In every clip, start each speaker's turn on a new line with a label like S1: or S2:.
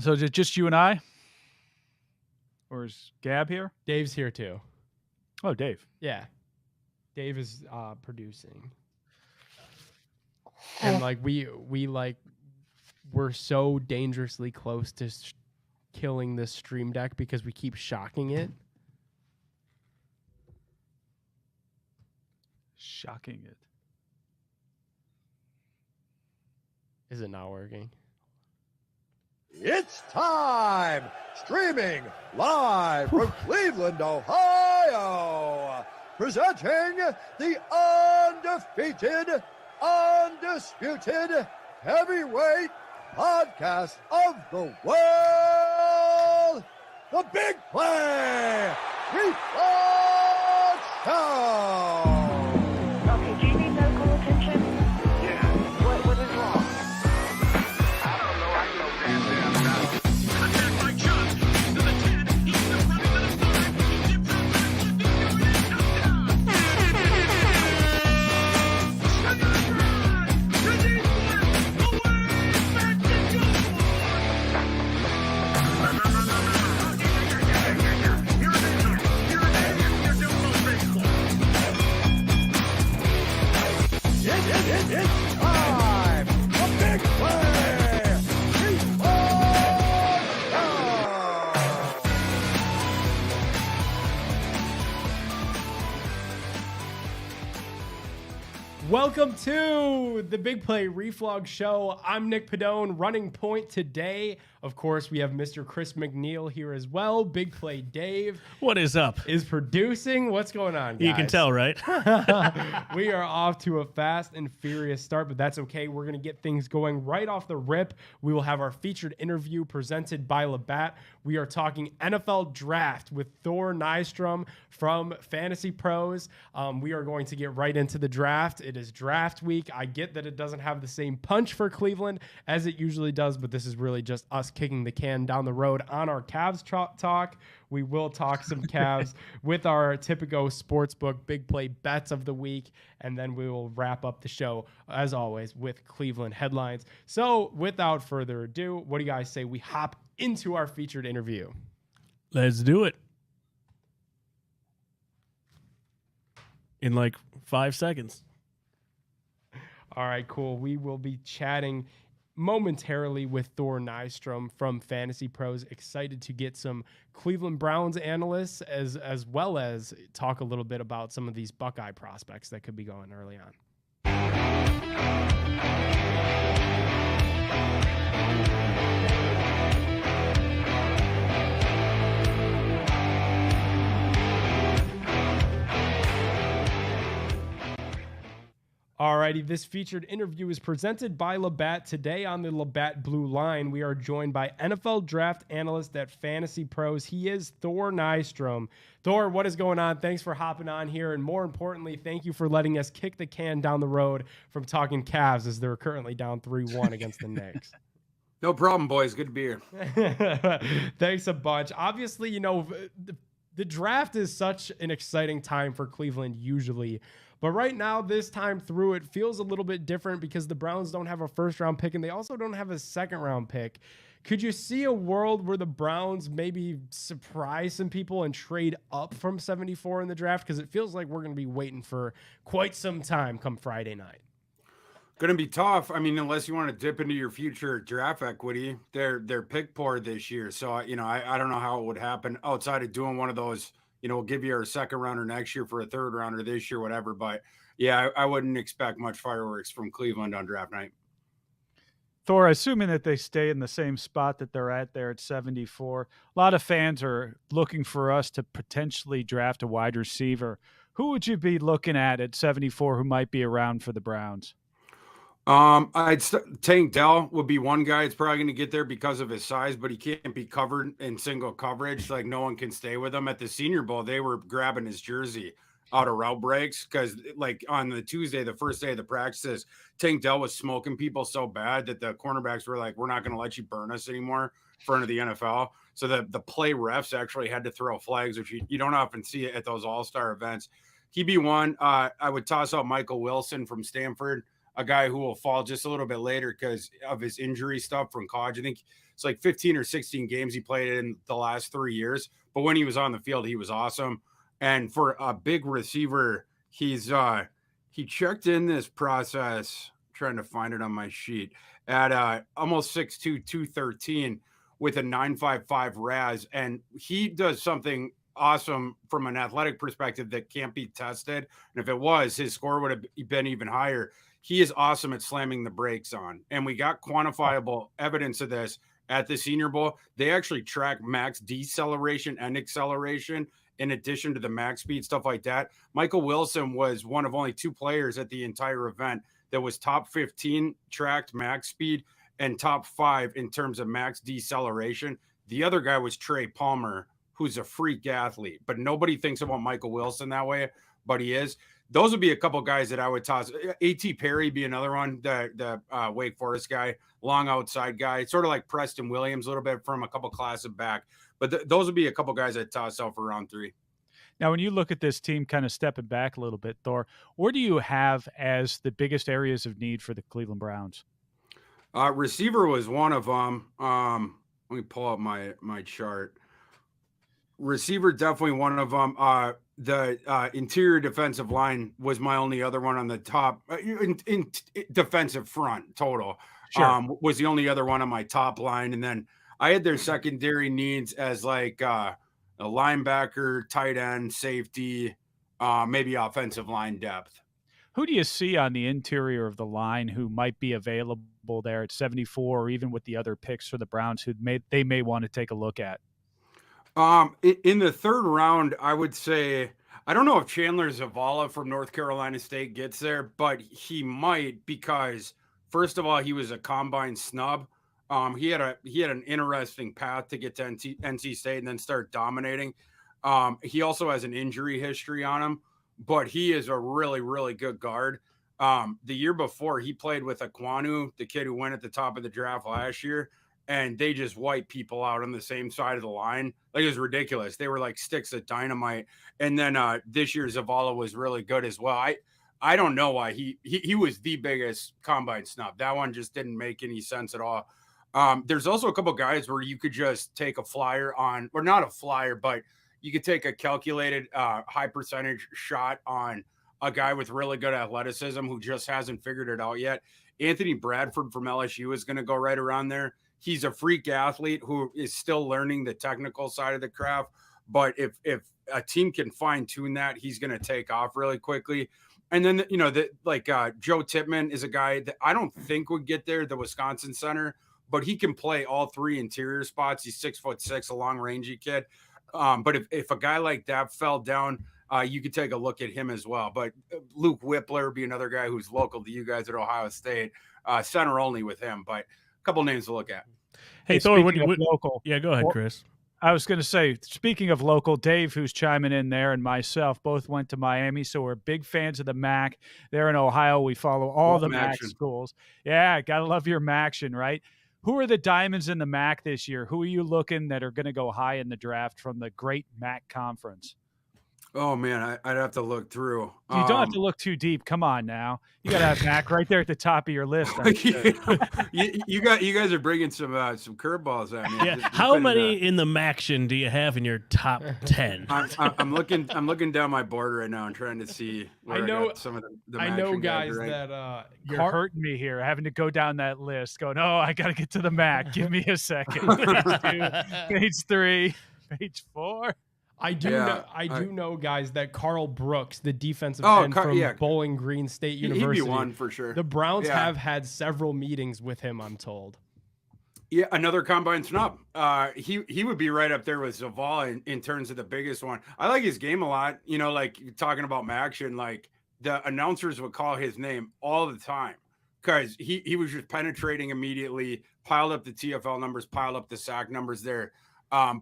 S1: So is it just you and I? Or is Gab here?
S2: Dave's here too.
S1: Oh, Dave.
S2: Yeah. Dave is producing. And like we're so dangerously close to killing this stream deck because we keep shocking it.
S1: Shocking it.
S2: Is it not working?
S3: It's time! Streaming live from Cleveland, Ohio! Presenting the undefeated, undisputed heavyweight podcast of the world, The Big Play Reflex Show!
S4: Okay, do you need medical attention?
S5: Yeah.
S4: What is wrong?
S5: I don't know. I know damn nothing.
S6: Attack by Chuck. He's to the 10. He's still running to the 5. He dips outside 50. Doing it. Touchdown. Sugar Cry. Ready, left, away. Back to goal. Here it is. Here it is. You're doing most baseball.
S3: It's time! The Big Play Reflex Show!
S2: Welcome to the Big Play Reflog Show. I'm Nick Padone, running point today. Of course, we have Mr. Chris McNeil here as well. Big Play Dave
S7: What is up?
S2: is producing. What's going on, guys?
S7: You can tell, right?
S2: We are off to a fast and furious start, but that's okay. We're going to get things going right off the rip. We will have our featured interview presented by Labatt. We are talking NFL Draft with Thor Nystrom from Fantasy Pros. We are going to get right into the draft. It is draft week. I get that it doesn't have the same punch for Cleveland as it usually does, but this is really just us kicking the can down the road on our Cavs talk. We will talk some Cavs with our Tipico Sportsbook Big Play Bets of the week, and then we will wrap up the show, as always, with Cleveland headlines. So without further ado, what do you guys say we hop into our featured interview?
S7: Let's do it. In like 5 seconds.
S2: All right, cool. We will be chatting momentarily with Thor Nystrom from Fantasy Pros. Excited to get some Cleveland Browns analysts as well as talk a little bit about some of these Buckeye prospects that could be going early on. Alrighty, this featured interview is presented by Labatt. Today on the Labatt Blue Line, we are joined by NFL draft analyst at Fantasy Pros. He is Thor Nystrom. Thor, what is going on? Thanks for hopping on here. And more importantly, thank you for letting us kick the can down the road from talking Cavs as they're currently down 3-1 against the Knicks.
S8: No problem, boys. Good to be here.
S2: Thanks a bunch. Obviously, you know, the draft is such an exciting time for Cleveland usually. But right now, this time through, it feels a little bit different because the Browns don't have a first-round pick, and they also don't have a second-round pick. Could you see a world where the Browns maybe surprise some people and trade up from 74 in the draft? Because it feels like we're going to be waiting for quite some time come Friday night.
S8: Going to be tough. I mean, unless you want to dip into your future draft equity, they're pick poor this year. So, you know, I don't know how it would happen outside of doing one of those. You know, we'll give you our second rounder next year for a third rounder this year, whatever. But yeah, I wouldn't expect much fireworks from Cleveland on draft night.
S1: Thor, assuming that they stay in the same spot that they're at there at 74, a lot of fans are looking for us to potentially draft a wide receiver. Who would you be looking at 74 who might be around for the Browns?
S8: Tank Dell would be one guy. It's probably going to get there because of his size, but he can't be covered in single coverage. Like no one can stay with him. At the Senior Bowl, they were grabbing his jersey out of route breaks because, like on the Tuesday, the first day of the practices, Tank Dell was smoking people so bad that the cornerbacks were like, "We're not going to let you burn us anymore in front of the NFL." So the play refs actually had to throw flags, which you don't often see at those all-star events. He'd be one. I would toss out Michael Wilson from Stanford, a guy who will fall just a little bit later because of his injury stuff from college. I think It's like 15 or 16 games he played in the last 3 years. But when he was on the field, he was awesome. And for a big receiver, he checked in this process, trying to find it on my sheet, at almost 6'2", 213 with a 9.55 RAS. And he does something awesome from an athletic perspective that can't be tested. And if it was, his score would have been even higher. He is awesome at slamming the brakes on. And we got quantifiable evidence of this at the Senior Bowl. They actually track max deceleration and acceleration in addition to the max speed, stuff like that. Michael Wilson was one of only 2 players at the entire event that was top 15 tracked max speed and top 5 in terms of max deceleration. The other guy was Trey Palmer, who's a freak athlete, but nobody thinks about Michael Wilson that way, but he is. Those would be a couple guys that I would toss. A.T. Perry be another one, the Wake Forest guy, long outside guy, sort of like Preston Williams a little bit from a couple classes back. But those would be a couple guys I'd toss out for round 3.
S1: Now, when you look at this team kind of stepping back a little bit, Thor, where do you have as the biggest areas of need for the Cleveland Browns?
S8: Receiver was one of them. Let me pull up my chart. Receiver, definitely one of them. The interior defensive line was my only other one on the top. In defensive front total, was the only other one on my top line. And then I had their secondary needs as like a linebacker, tight end, safety, maybe offensive line depth.
S1: Who do you see on the interior of the line who might be available there at 74, or even with the other picks for the Browns who they may want to take a look at?
S8: In the 3rd round, I would say, I don't know if Chandler Zavala from North Carolina State gets there, but he might, because first of all, he was a combine snub. He had an interesting path to get to NC State and then start dominating. He also has an injury history on him, but he is a really, really good guard. The year before, he played with Aquanu, the kid who went at the top of the draft last year, and they just wiped people out on the same side of the line. Like, it was ridiculous. They were like sticks of dynamite. And then this year, Zavala was really good as well. I don't know why he was the biggest combine snub. That one just didn't make any sense at all. There's also a couple guys where you could just take a flyer on, or not a flyer, but you could take a calculated high percentage shot on a guy with really good athleticism who just hasn't figured it out yet. Anthony Bradford from LSU is going to go right around there. He's a freak athlete who is still learning the technical side of the craft. But if a team can fine tune that, he's going to take off really quickly. And then, Joe Tippmann is a guy that I don't think would get there, the Wisconsin center, but he can play all 3 interior spots. He's 6'6", a long rangey kid. But if a guy like that fell down, you could take a look at him as well. But Luke Whippler would be another guy who's local to you guys at Ohio State, center only with him. But a couple names to look at.
S7: Hey, Thor, what
S1: local?
S7: Yeah, go ahead, Chris.
S1: I was going to say, speaking of local, Dave, who's chiming in there, and myself both went to Miami, so we're big fans of the MAC. There in Ohio, we follow all the MAC schools. Yeah, got to love your MACtion, right? Who are the diamonds in the MAC this year? Who are you looking that are going to go high in the draft from the great MAC conference?
S8: Oh, man, I'd have to look through.
S1: You don't have to look too deep. Come on now. You got to have MAC right there at the top of your list.
S8: you guys are bringing some curveballs at me.
S7: Yeah. How many in the MACtion do you have in your top 10?
S8: I'm looking down my board right now and trying to see where I got some of the
S2: I know
S8: MACtion
S2: guys
S8: right.
S2: that
S1: you're hurting me here, having to go down that list. Going, oh, I got to get to the MAC. Give me a second. Page 2, page 3, page 4.
S2: I do know, guys, that Carl Brooks, the defensive end from Bowling Green State University,
S8: he'd be one for sure.
S2: The Browns have had several meetings with him, I'm told.
S8: Yeah, another combine snub. He would be right up there with Zavala in terms of the biggest one. I like his game a lot. You know, like talking about MACtion, like the announcers would call his name all the time because he was just penetrating immediately, piled up the TFL numbers, piled up the sack numbers there.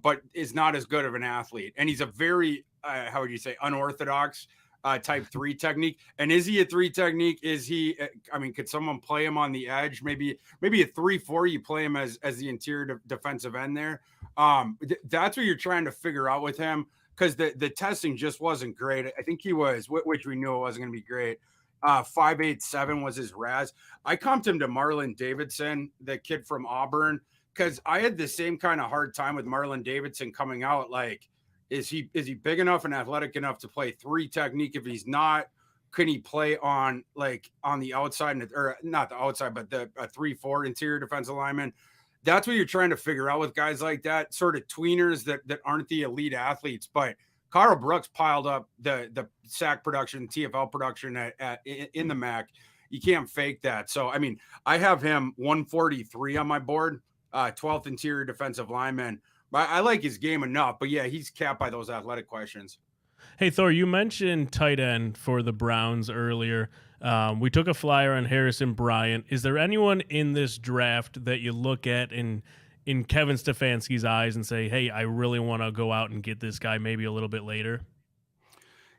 S8: But is not as good of an athlete. And he's a very, how would you say, unorthodox type 3 technique. And is he a 3 technique? Is he, could someone play him on the edge? Maybe a 3-4, you play him as the interior defensive end there. That's what you're trying to figure out with him because the testing just wasn't great. I think he was, which we knew it wasn't going to be great. 5.87 was his RAS. I comped him to Marlon Davidson, the kid from Auburn. because I had the same kind of hard time with Marlon Davidson coming out. Like, is he big enough and athletic enough to play 3 technique? If he's not, can he play on the outside, or not the outside, but the 3-4 interior defensive lineman? That's what you're trying to figure out with guys like that, sort of tweeners that aren't the elite athletes. But Carl Brooks piled up the sack production, TFL production in the MAC. You can't fake that. So, I mean, I have him 143 on my board, 12th interior defensive lineman. I like his game enough, but yeah, he's capped by those athletic questions.
S7: Hey, Thor, you mentioned tight end for the Browns earlier. We took a flyer on Harrison Bryant. Is there anyone in this draft that you look at in Kevin Stefanski's eyes and say, hey, I really want to go out and get this guy maybe a little bit later?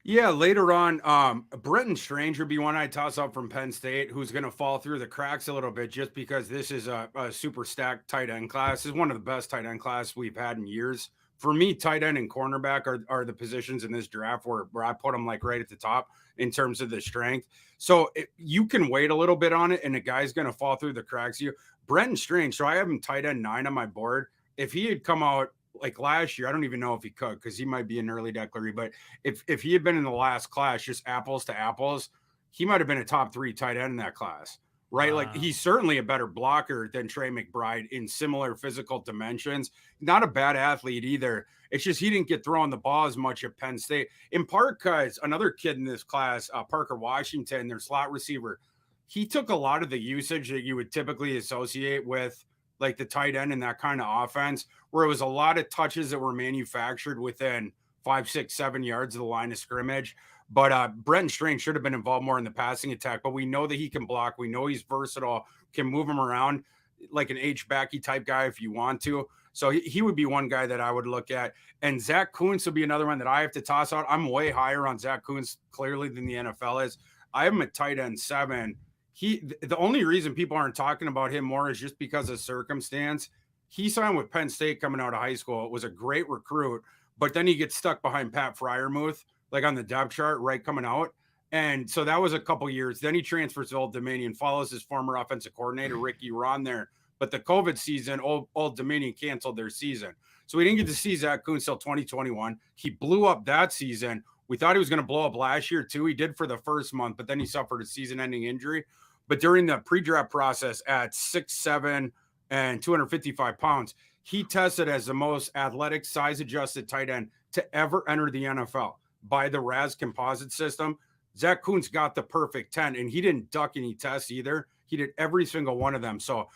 S8: Yeah, later on, Brenton Strange would be one I'd toss up from Penn State, who's going to fall through the cracks a little bit just because this is a super stacked tight end class. This is one of the best tight end class we've had in years. For me, tight end and cornerback are the positions in this draft where I put them like right at the top in terms of the strength. So you can wait a little bit on it, and the guy's going to fall through the cracks. Brenton Strange, so I have him tight end 9 on my board. If he had come out like last year, I don't even know if he could because he might be an early declaree. But if he had been in the last class, just apples to apples, he might have been a top 3 tight end in that class, right?
S7: Wow.
S8: Like he's certainly a better blocker than Trey McBride in similar physical dimensions. Not a bad athlete either. It's just he didn't get thrown the ball as much at Penn State, in part because another kid in this class, Parker Washington, their slot receiver, he took a lot of the usage that you would typically associate with like the tight end in that kind of offense, where it was a lot of touches that were manufactured within 5, 6, 7 yards of the line of scrimmage. But Brenton Strange should have been involved more in the passing attack, but we know that he can block. We know he's versatile, can move him around like an H-backy type guy if you want to. So he would be one guy that I would look at. And Zach Kuntz would be another one that I have to toss out. I'm way higher on Zach Kuntz clearly than the NFL is. I have him at tight end 7. The only reason people aren't talking about him more is just because of circumstance. He signed with Penn State coming out of high school. It was a great recruit, but then he gets stuck behind Pat Fryermuth, like on the depth chart, right coming out. And so that was a couple years. Then he transfers to Old Dominion, follows his former offensive coordinator, Ricky Ron there. But the COVID season, Old Dominion canceled their season. So we didn't get to see Zach Kuntz until 2021. He blew up that season. We thought he was going to blow up last year too. He did for the first month, but then he suffered a season-ending injury. But during the pre-draft process at 6'7" and 255 pounds, he tested as the most athletic, size-adjusted tight end to ever enter the NFL by the RAS composite system. Zach Kuntz got the perfect 10, and he didn't duck any tests either. He did every single one of them. So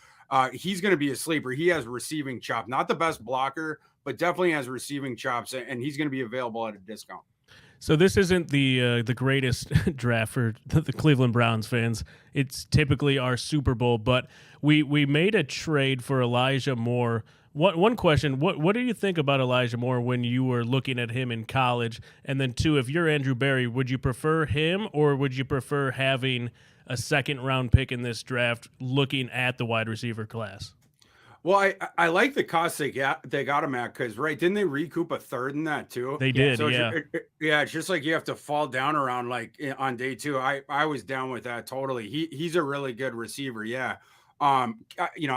S8: he's going to be a sleeper. He has receiving chop, not the best blocker, but definitely has receiving chops, and he's going to be available at a discount.
S7: So this isn't the greatest draft for the Cleveland Browns fans. It's typically our Super Bowl, but we made a trade for Elijah Moore. One question, what do you think about Elijah Moore when you were looking at him in college? And then 2, if you're Andrew Berry, would you prefer him or would you prefer having a second-round pick in this draft looking at the wide receiver class?
S8: Well, I like the cost they got him at because, right, didn't they recoup a third in that too?
S7: They did,
S8: So
S7: yeah.
S8: it's just like you have to fall down around like on day 2. I was down with that totally. He's a really good receiver, yeah. I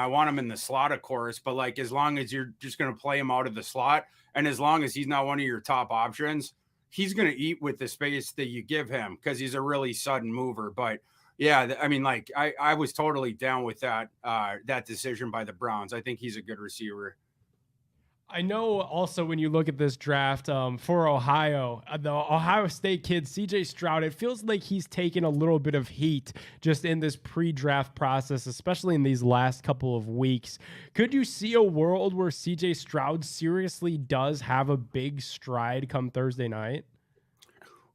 S8: want him in the slot, of course, but like as long as you're just going to play him out of the slot, and as long as he's not one of your top options, he's going to eat with the space that you give him because he's a really sudden mover. But yeah, I mean, like I was totally down with that decision by the Browns. I think he's a good receiver.
S2: I know also when you look at this draft for Ohio, the Ohio State kid, CJ Stroud, it feels like he's taken a little bit of heat just in this pre-draft process, especially in these last couple of weeks. Could you see a world where CJ Stroud seriously does have a big stride come Thursday night?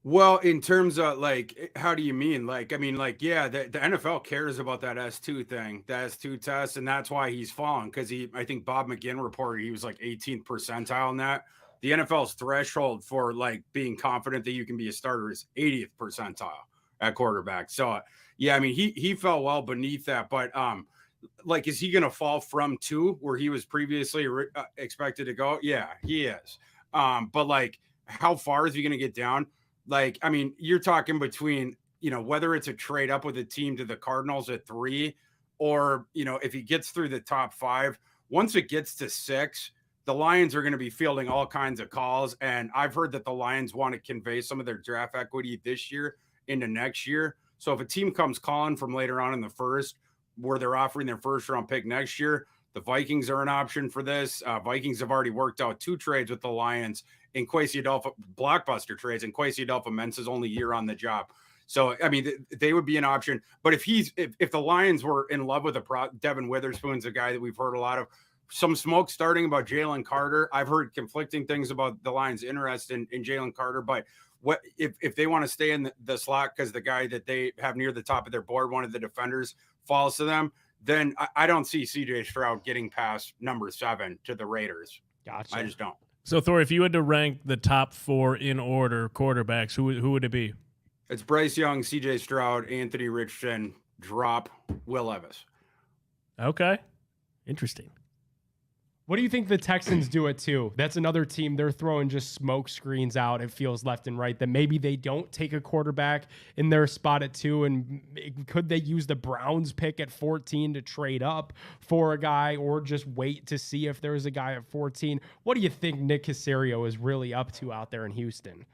S8: Well, in terms of like, how do you mean? Like, I mean, like, yeah, the NFL cares about that S2 thing, the S2 test, and that's why he's fallen because I think Bob McGinn reported he was like 18th percentile in that. The NFL's threshold for like being confident that you can be a starter is 80th percentile at quarterback. So, yeah, I mean, he fell well beneath that, but like, is he going to fall from 2 where he was previously expected to go? Yeah, he is. But like, how far is he going to get down? Like, I mean, you're talking between, whether it's a trade up with a team to the Cardinals at 3 or, if he gets through the top 5, once it gets to 6, the Lions are going to be fielding all kinds of calls. And I've heard that the Lions want to convey some of their draft equity this year into next year. So if a team comes calling from later on in the first, where they're offering their first round pick next year, the Vikings are an option for this. Vikings have already worked out 2 trades with the Lions in Kwesi Adolfo, blockbuster trades, and Kwesi Adolfo-Mensa's only year on the job. So, I mean, they would be an option. But if the Lions were in love with Devin Witherspoon's a guy that we've heard a lot of, some smoke starting about Jalen Carter. I've heard conflicting things about the Lions' interest in Jalen Carter, but what if they want to stay in the slot because the guy that they have near the top of their board, one of the defenders, falls to them, then I don't see CJ Stroud getting past number 7 to the Raiders.
S2: Gotcha.
S8: I just don't.
S7: So, Thor, if you had to rank the top 4 in order quarterbacks, who would it be?
S8: It's Bryce Young, CJ Stroud, Anthony Richardson, drop Will Levis.
S7: Okay. Interesting.
S2: What do you think the Texans do it too? That's another team. They're throwing just smoke screens out. It feels left and right that maybe they don't take a quarterback in their spot at 2. And could they use the Browns pick at 14 to trade up for a guy, or just wait to see if there's a guy at 14? What do you think Nick Caserio is really up to out there in Houston?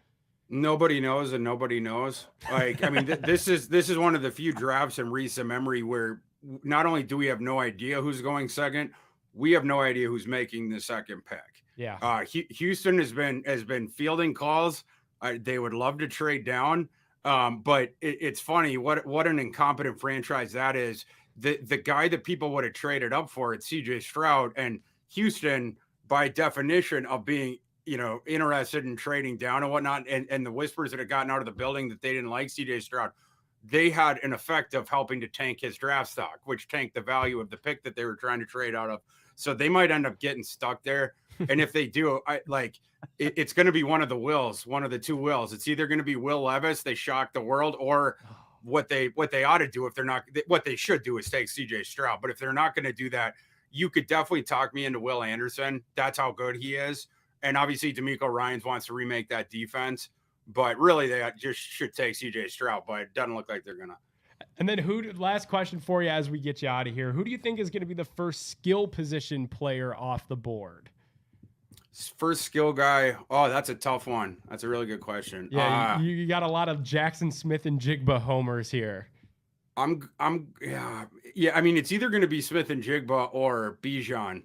S8: Nobody knows, and nobody knows. Like, I mean, this is one of the few drafts in recent memory where not only do we have no idea who's going second, we have no idea who's making the second pick.
S2: Yeah.
S8: Houston has been fielding calls. They would love to trade down. But it's funny what an incompetent franchise that is. The guy that people would have traded up for, it's CJ Stroud, and Houston, by definition of being, interested in trading down and whatnot, and the whispers that had gotten out of the building that they didn't like CJ Stroud, they had an effect of helping to tank his draft stock, which tanked the value of the pick that they were trying to trade out of. So they might end up getting stuck there. And if they do, it's going to be one of the 2 Wills. It's either going to be Will Levis, they shock the world, or what they ought to do, if they're not, what they should do is take CJ Stroud. But if they're not going to do that, you could definitely talk me into Will Anderson. That's how good he is. And obviously DeMeco Ryans wants to remake that defense, but really they just should take CJ Stroud, but it doesn't look like they're going to.
S2: And then last question for you as we get you out of here. Who do you think is going to be the first skill position player off the board?
S8: First skill guy. Oh, that's a tough one. That's a really good question.
S2: Yeah, you got a lot of Jackson Smith and Jigba homers here.
S8: Yeah. I mean, it's either going to be Smith and Jigba or Bijan.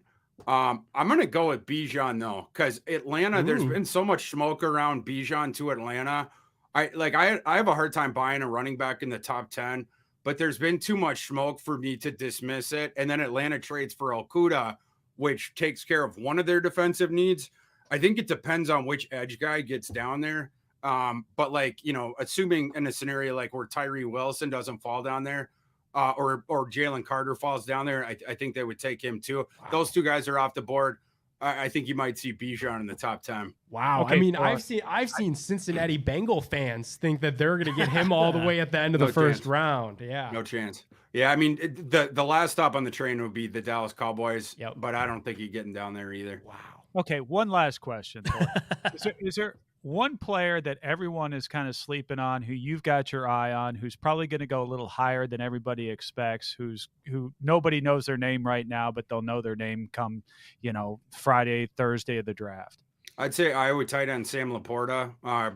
S8: I'm going to go with Bijan though, because Atlanta, there's been so much smoke around Bijan to Atlanta. I have a hard time buying a running back in the top 10, but there's been too much smoke for me to dismiss it. And then Atlanta trades for Okudah, which takes care of one of their defensive needs. I think it depends on which edge guy gets down there. But assuming in a scenario like where Tyree Wilson doesn't fall down there, or Jalen Carter falls down there, I think they would take him too. Wow. Those 2 guys are off the board. I think you might see Bijan in the top 10.
S2: Wow. Okay, I mean, I've seen Cincinnati Bengal fans think that they're going to get him all the way at the end of the first round. Yeah.
S8: No chance. Yeah. I mean, the last stop on the train would be the Dallas Cowboys, but I don't think he's getting down there either.
S2: Wow.
S1: Okay. One last question. Is there one player that everyone is kind of sleeping on, who you've got your eye on, who's probably going to go a little higher than everybody expects, who nobody knows their name right now, but they'll know their name come, Friday, Thursday of the draft?
S8: I'd say Iowa tight end Sam Laporta,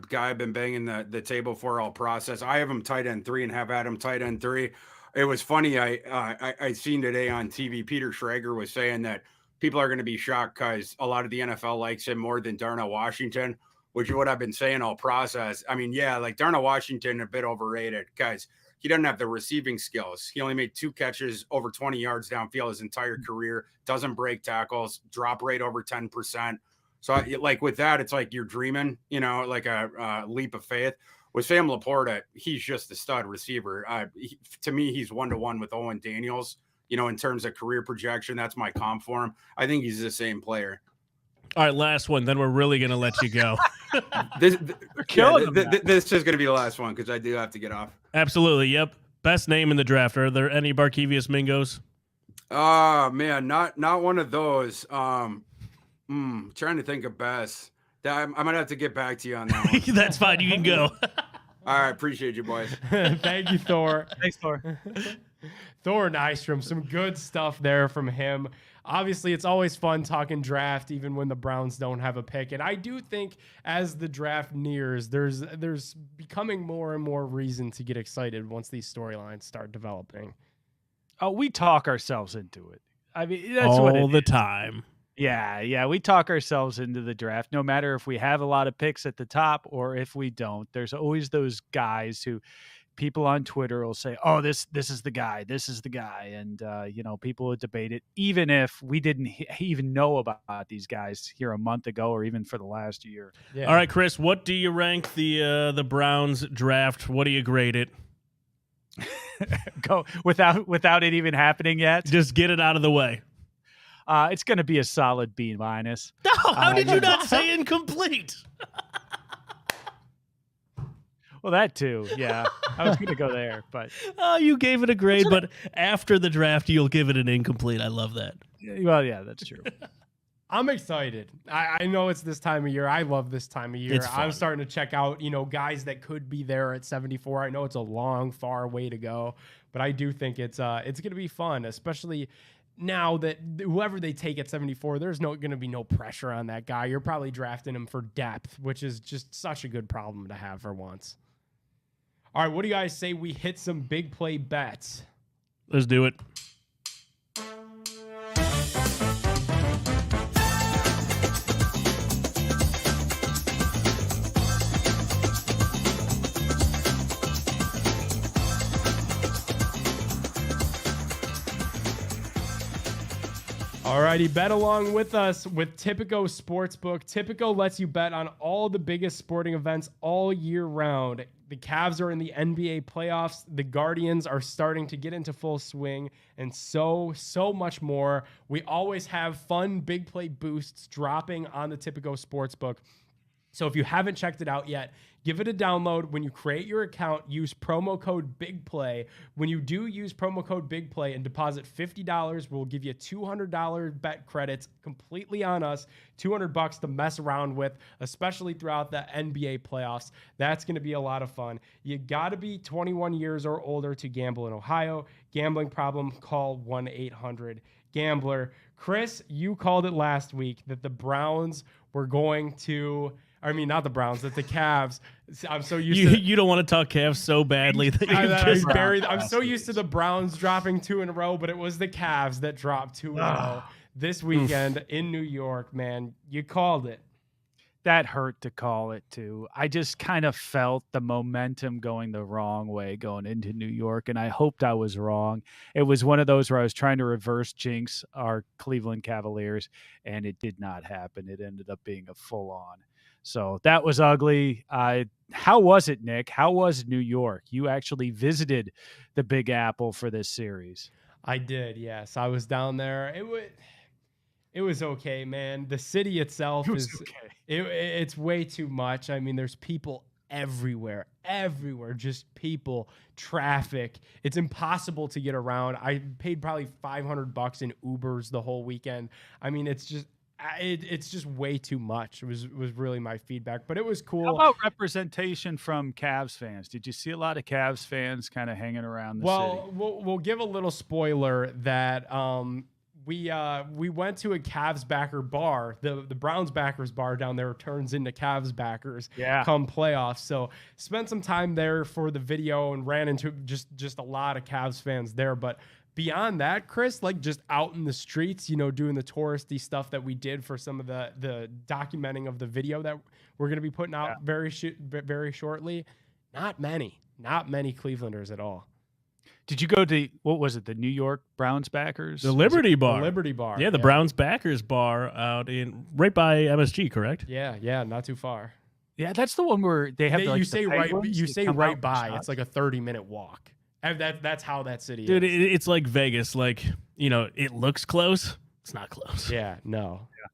S8: guy I've been banging the table for all process. I have him tight end 3 and have had him tight end 3. It was funny. I seen today on TV, Peter Schrager was saying that people are going to be shocked because a lot of the NFL likes him more than Darnell Washington, which is what I've been saying all process. I mean, yeah, like Darnell Washington, a bit overrated because he doesn't have the receiving skills. He only made 2 catches over 20 yards downfield his entire career, doesn't break tackles, drop rate over 10%. So with that, it's like you're dreaming, like a leap of faith. With Sam Laporta, he's just a stud receiver. To me, he's 1-to-1 with Owen Daniels, in terms of career projection. That's my comp for him. I think he's the same player.
S7: All right, last one. Then we're really going to let you go.
S8: This is going to be the last one because I do have to get off.
S7: Absolutely. Yep. Best name in the draft. Are there any Barkevius Mingos?
S8: Oh, man, not one of those. Trying to think of best. I might have to get back to you on that one.
S7: That's fine. You can go.
S8: All right. Appreciate you, boys.
S2: Thank you, Thor.
S1: Thanks, Thor.
S2: Thor Nystrom, some good stuff there from him. Obviously, it's always fun talking draft, even when the Browns don't have a pick. And I do think as the draft nears, there's becoming more and more reason to get excited once these storylines start developing.
S1: Oh, we talk ourselves into it. I mean, that's what
S7: All
S1: it
S7: the
S1: is.
S7: time.
S1: Yeah, we talk ourselves into the draft, no matter if we have a lot of picks at the top or if we don't. There's always those guys who people on Twitter will say, "Oh, this is the guy, this is the guy," and people would debate it, even if we didn't even know about these guys here a month ago or even for the last year.
S2: Yeah.
S7: All right, Chris, what do you rank the Browns draft? What do you grade it?
S1: Go without it even happening yet.
S7: Just get it out of the way.
S1: It's going to be a solid B-.
S7: No, how did you not say incomplete?
S1: Well, that too. Yeah, I was going to go there, but
S7: Oh, you gave it a grade, but after the draft, you'll give it an incomplete. I love that.
S1: well, yeah, that's true.
S2: I'm excited. I know it's this time of year. I love this time of year.
S7: It's fun.
S2: I'm starting to check out, guys that could be there at 74. I know it's a long, far way to go, but I do think it's going to be fun, especially now that whoever they take at 74, there's going to be no pressure on that guy. You're probably drafting him for depth, which is just such a good problem to have for once. All right, what do you guys say we hit some big play bets?
S7: Let's do it.
S2: Alrighty, bet along with us with Tipico Sportsbook. Tipico lets you bet on all the biggest sporting events all year round. The Cavs are in the NBA playoffs. The Guardians are starting to get into full swing, and so much more. We always have fun big play boosts dropping on the Tipico Sportsbook. So if you haven't checked it out yet, give it a download. When you create your account, use promo code BIGPLAY. When you do use promo code BIGPLAY and deposit $50, we'll give you $200 bet credits completely on us, $200 to mess around with, especially throughout the NBA playoffs. That's going to be a lot of fun. You got to be 21 years or older to gamble in Ohio. Gambling problem, call 1-800-GAMBLER. Chris, you called it last week that the Browns were going to... I mean, not the Browns, that the Cavs. I'm so used to
S7: you don't want to talk Cavs so badly that you just
S2: I'm so used to the Browns dropping 2 in a row, but it was the Cavs that dropped 2 in a row this weekend in New York. Man, you called it.
S1: That hurt to call it too. I just kind of felt the momentum going the wrong way going into New York, and I hoped I was wrong. It was one of those where I was trying to reverse jinx our Cleveland Cavaliers, and it did not happen. It ended up being a full-on. So that was ugly. How was it, Nick? How was New York? You actually visited the Big Apple for this series.
S2: I did, yes. I was down there. It was okay, man. The city itself is
S1: okay.
S2: It's way too much. I mean, there's people everywhere, just people, traffic. It's impossible to get around. I paid probably $500 in Ubers the whole weekend. I mean, it's just way too much. It was really my feedback, but it was cool.
S1: How about representation from Cavs fans? Did you see a lot of Cavs fans kind of hanging around the city?
S2: We'll give a little spoiler that we went to a Cavs backer bar. The Browns backers bar down there turns into Cavs backers come playoffs. So spent some time there for the video and ran into just a lot of Cavs fans there, but beyond that, Chris, like just out in the streets, doing the touristy stuff that we did for some of the documenting of the video that we're going to be putting out very shortly. Not many Clevelanders at all.
S1: Did you go to, what was it, the New York Browns backers?
S7: The Liberty Bar.
S2: The Liberty Bar.
S7: Yeah, the Browns backers bar out right by MSG, correct?
S2: Yeah, not too far.
S1: Yeah, that's the one where they have
S2: you say right by.
S1: Shots.
S2: It's like a 30-minute walk. And that's how that city
S7: Dude,
S2: is.
S7: it's like Vegas. Like, it looks close. It's not close.
S2: Yeah, no. Yeah.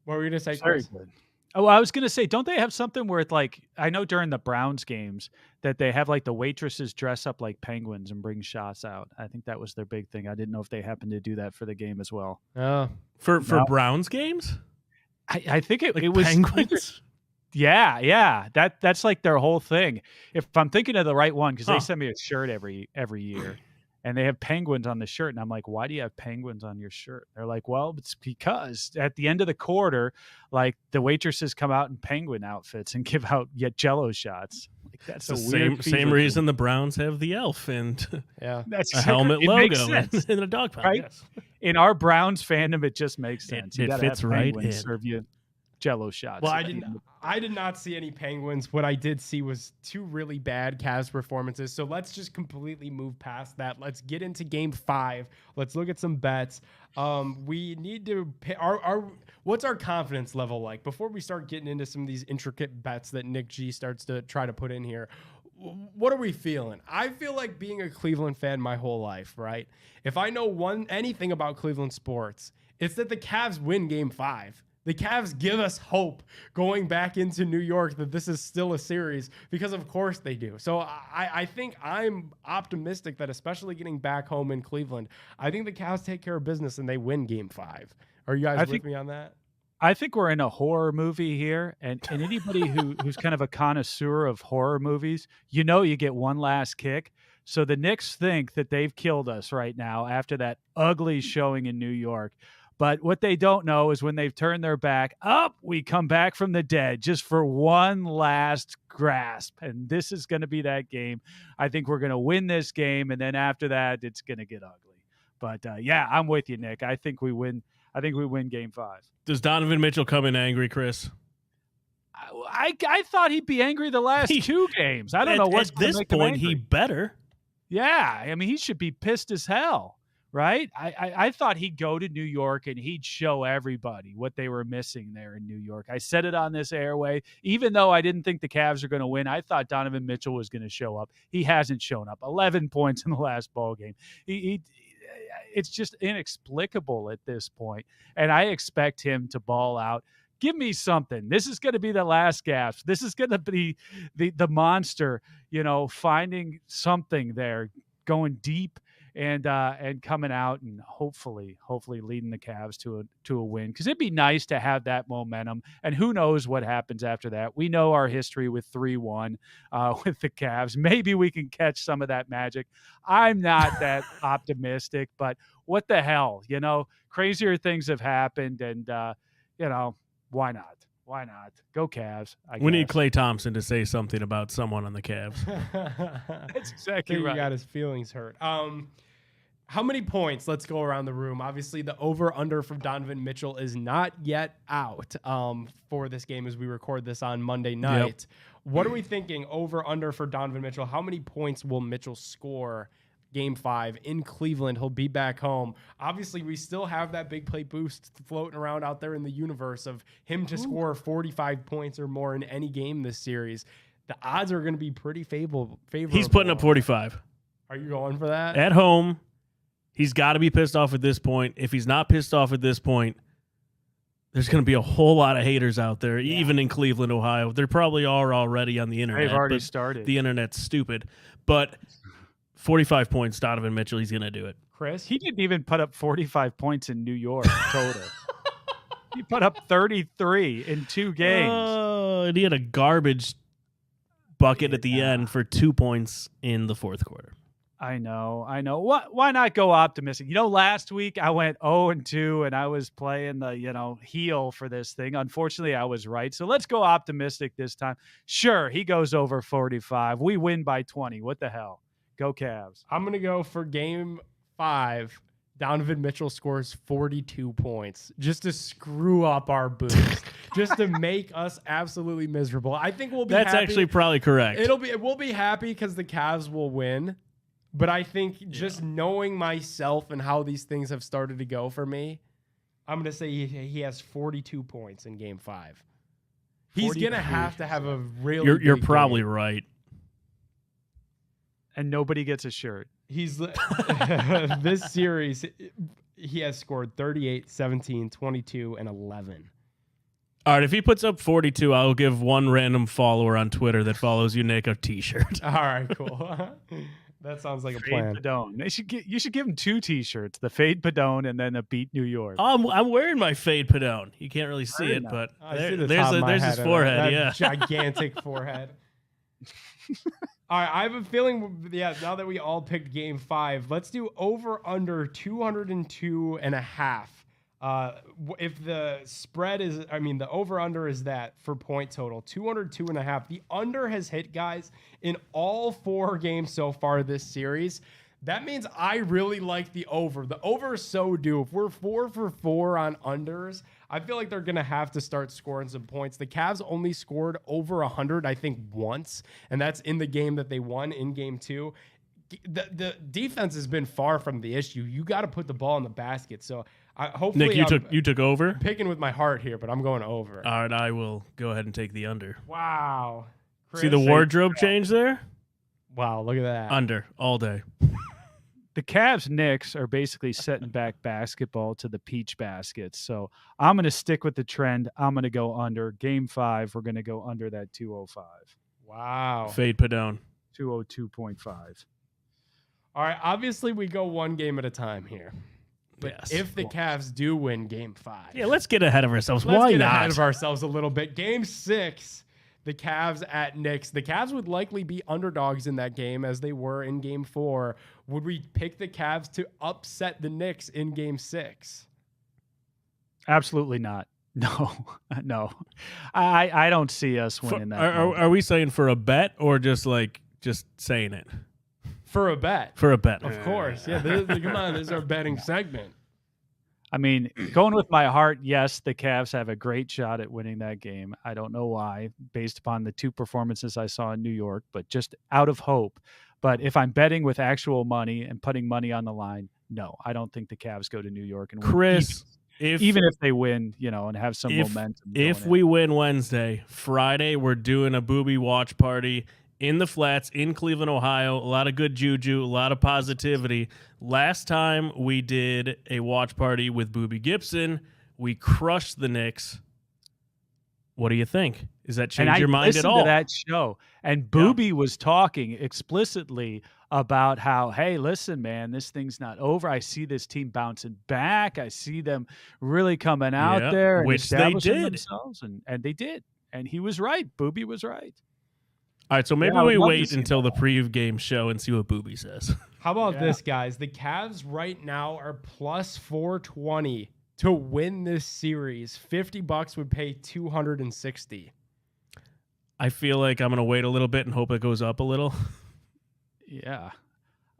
S2: What were you going to say,
S1: Very
S2: Chris?
S1: good. Oh, I was going to say, don't they have something where it's like, I know during the Browns games that they have like the waitresses dress up like penguins and bring shots out. I think that was their big thing. I didn't know if they happened to do that for the game as well.
S2: Oh.
S7: For Browns games?
S1: I think it
S7: Like
S1: was
S7: penguins?
S1: Yeah. That's like their whole thing. If I'm thinking of the right one, because
S7: Huh.
S1: they send me a shirt every year, and they have penguins on the shirt, and I'm like, why do you have penguins on your shirt? They're like, well, it's because at the end of the quarter, like the waitresses come out in penguin outfits and give out Jello shots. Like
S7: It's
S1: that's
S7: the
S1: a weird
S7: same
S1: fever
S7: reason
S1: dream.
S7: the Browns have the elf and
S2: Yeah.
S1: That's
S7: a helmet
S1: it makes
S7: logo
S1: sense.
S7: and a dog pound.
S1: Right?
S7: Yes.
S1: In our Browns fandom, it just makes sense. You
S7: it
S1: gotta
S7: fits
S1: have
S7: right
S1: penguins
S7: in.
S1: serve you Jello shots.
S2: Well, I did not see any penguins. What I did see was 2 really bad Cavs performances. So let's just completely move past that. Let's get into game 5. Let's look at some bets. We need to what's our confidence level like before we start getting into some of these intricate bets that Nick G starts to try to put in here? What are we feeling? I feel like being a Cleveland fan my whole life, right? If I know anything about Cleveland sports, it's that the Cavs win game 5. The Cavs give us hope going back into New York that this is still a series because, of course, they do. So I think I'm optimistic that, especially getting back home in Cleveland, I think the Cavs take care of business and they win game 5. Are you guys with me on that?
S1: I think we're in a horror movie here, and anybody who's kind of a connoisseur of horror movies, you get one last kick. So the Knicks think that they've killed us right now after that ugly showing in New York. But what they don't know is when they've turned their back, we come back from the dead just for one last grasp. And this is going to be that game. I think we're going to win this game. And then after that, it's going to get ugly. But yeah, I'm with you, Nick. I think we win. I think we win game 5.
S7: Does Donovan Mitchell come in angry, Chris?
S1: I thought he'd be angry the last 2 games. I don't know what's
S7: at this point. He better.
S1: Yeah, I mean, he should be pissed as hell. Right? I thought he'd go to New York and he'd show everybody what they were missing there in New York. I said it on this airway. Even though I didn't think the Cavs are going to win, I thought Donovan Mitchell was going to show up. He hasn't shown up. 11 points in the last ball game. It's just inexplicable at this point. And I expect him to ball out. Give me something. This is going to be the last gasp. This is going to be the monster, finding something there, going deep and coming out and hopefully leading the Cavs to a win, because it'd be nice to have that momentum. And who knows what happens after that? We know our history with 3-1 with the Cavs. Maybe we can catch some of that magic. I'm not that optimistic, but what the hell? Crazier things have happened, and why not? Why not? Go Cavs.
S7: We need Klay Thompson to say something about someone on the Cavs.
S1: That's exactly
S2: He
S1: right.
S2: got his feelings hurt. How many points? Let's go around the room. Obviously, the over-under from Donovan Mitchell is not yet out for this game as we record this on Monday night. What are we thinking over-under for Donovan Mitchell? How many points will Mitchell score game 5 in Cleveland? He'll be back home. Obviously, we still have that big play boost floating around out there in the universe of him to score 45 points or more in any game this series. The odds are going to be pretty favorable.
S7: He's putting up 45.
S2: Are you going for that?
S7: At home. He's got to be pissed off at this point. If he's not pissed off at this point, there's going to be a whole lot of haters out there, even in Cleveland, Ohio. There probably are already on the internet.
S1: They've already
S7: but
S1: started.
S7: The internet's stupid. But 45 points, Donovan Mitchell, he's going to do it.
S2: Chris?
S1: He didn't even put up 45 points in New York total. He put up 33 in 2 games.
S7: And he had a garbage bucket at the end for 2 points in the fourth quarter.
S1: I know. Why not go optimistic? Last week I went 0-2 and I was playing the, heel for this thing. Unfortunately, I was right. So let's go optimistic this time. Sure, he goes over 45. We win by 20. What the hell? Go Cavs.
S2: I'm going to go for game 5. Donovan Mitchell scores 42 points just to screw up our boost, just to make us absolutely miserable. I think we'll be
S7: That's
S2: happy.
S7: actually probably correct.
S2: We'll be happy because the Cavs will win. But I think just knowing myself and how these things have started to go for me, I'm going to say he has 42 points in game 5. He's going to have a really
S7: You're
S2: big
S7: probably
S2: game.
S7: right.
S1: And nobody gets a shirt.
S2: He's this series, he has scored 38, 17, 22, and 11.
S7: All right, if he puts up 42, I'll give one random follower on Twitter that follows you, Nick, a T-shirt.
S2: All right, cool. That sounds like a
S1: Fade
S2: plan.
S1: Padone. You should give him 2 T-shirts: the Fade Padone and then a Beat New York.
S7: I'm wearing my Fade Padone. You can't really see
S1: Very
S7: it,
S1: nice.
S7: but
S2: I
S7: there-
S2: see the
S7: there's
S2: top of my
S7: there's
S2: head
S7: his
S2: and
S7: forehead.
S2: that
S7: Yeah.
S2: gigantic forehead. All right, I have a feeling. Yeah, now that we all picked Game 5, let's do over under 202.5. If the spread is, the over under is that for point total 202.5. The under has hit, guys, in all 4 games so far this series. That means I really like the over. The over is so due. If we're 4 for 4 on unders, I feel like they're going to have to start scoring some points. The Cavs only scored over 100, I think, once, and that's in the game that they won in Game 2. The defense has been far from the issue. You got to put the ball in the basket. So hopefully,
S7: Nick, you took over.
S2: picking with my heart here, but I'm going over.
S7: All right, I will go ahead and take the under.
S2: Wow.
S7: See the
S2: Chris?
S7: wardrobe change there?
S2: Wow, look at that.
S7: Under all day.
S1: The Cavs Knicks are basically setting back basketball to the peach baskets. So I'm going to stick with the trend. I'm going to go under. Game 5, we're going to go under that 205.
S2: Wow.
S7: Fade Padone.
S1: 202.5.
S2: All right, obviously we go one game at a time here. But
S7: Yes,
S2: if the
S7: of course.
S2: Cavs do win Game 5,
S7: Yeah, let's get ahead of ourselves.
S2: let's
S7: Why
S2: get
S7: not?
S2: ahead of ourselves a little bit. Game 6, the Cavs at Knicks. The Cavs would likely be underdogs in that game as they were in Game 4. Would we pick the Cavs to upset the Knicks in Game 6?
S1: Absolutely not. No, no. I don't see us winning that.
S7: Are we saying for a bet or just saying it?
S2: For a bet.
S7: For a bet.
S2: Of course. Yeah, come on, this is our betting segment.
S1: I mean, going with my heart, yes, the Cavs have a great shot at winning that game. I don't know why, based upon the 2 performances I saw in New York, but just out of hope. But if I'm betting with actual money and putting money on the line, no, I don't think the Cavs go to New York and win.
S7: Chris,
S1: Even if they win, and have some momentum.
S7: If
S1: going
S7: we win Wednesday, Friday we're doing a booby watch party in the Flats in Cleveland, Ohio. A lot of good juju, a lot of positivity. Last time we did a watch party with Booby Gibson, we crushed the Knicks. What do you think? Does that change your mind at all?
S1: To that show, and Booby was talking explicitly about how, hey, listen, man, this thing's not over. I see this team bouncing back. I see them really coming out there, and
S7: which they
S1: establishing
S7: did.
S1: themselves, and they did. And he was right. Booby was right.
S7: All right, so maybe
S1: I would
S7: we
S1: love to
S7: wait
S1: see
S7: until the pre-game show and see what Booby says.
S2: How about this, guys? The Cavs right now are plus 420 to win this series. $50 would pay 260.
S7: I feel like I'm going to wait a little bit and hope it goes up a little.
S1: Yeah,